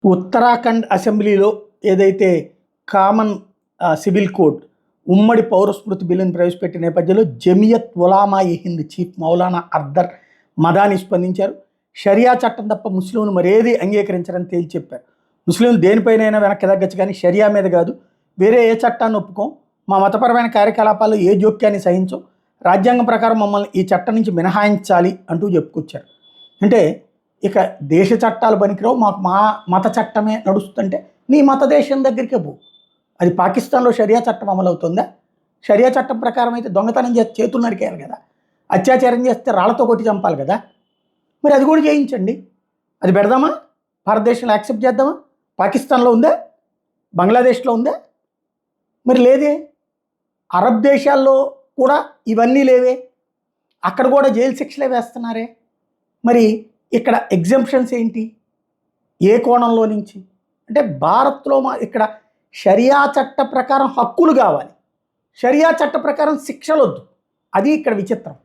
ఉత్తరాఖండ్ అసెంబ్లీలో ఏదైతే common civil code ఉమ్మడి పౌరస్మృతి బిల్లును ప్రవేశపెట్టిన నేపథ్యంలో జమియత్ ఉలామా ఇ హింద్ చీఫ్ మౌలానా అర్దర్ మదాని స్పందించారు. షరియా చట్టం తప్ప ముస్లింలు మరేది అంగీకరించారని తేల్చి చెప్పారు. ముస్లింలు దేనిపైనైనా వెనక్కి తగ్గచ్చు, కానీ షరియా మీద కాదు. వేరే ఏ చట్టాన్ని ఒప్పుకోం, మా మతపరమైన కార్యకలాపాల్లో ఏ జోక్యాన్ని సహించం, రాజ్యాంగం ప్రకారం మమ్మల్ని ఈ చట్టం నుంచి మినహాయించాలి అంటూ చెప్పుకొచ్చారు. అంటే ఇక దేశ చట్టాలు పనికిరావు, మాకు మా మత చట్టమే నడుస్తుంటే నీ మత దేశం దగ్గరికే పో. అది పాకిస్తాన్లో షరియా చట్టం అమలు అవుతుందా? షరియా చట్టం ప్రకారం అయితే దొంగతనం చేస్తే చేతులు నరికేయాలి కదా, అత్యాచారం చేస్తే రాళ్లతో కొట్టి చంపాలి కదా. మరి అది కూడా చేయించండి, అది పెడదామా? భారతదేశంలో యాక్సెప్ట్ చేద్దామా? పాకిస్తాన్లో ఉందా? బంగ్లాదేశ్లో ఉందా? మరి లేదే. అరబ్ దేశాల్లో కూడా ఇవన్నీ లేవే, అక్కడ కూడా జైలు శిక్షలే వేస్తున్నారే. మరి ఇక్కడ ఎగ్జంప్షన్స్ ఏంటి? ఏ కోణంలో నుంచి అంటే భారత్లో ఇక్కడ షరియా చట్ట ప్రకారం హక్కులు కావాలి, షరియా చట్ట ప్రకారం శిక్షలు వద్దు. అది ఇక్కడ విచిత్రం.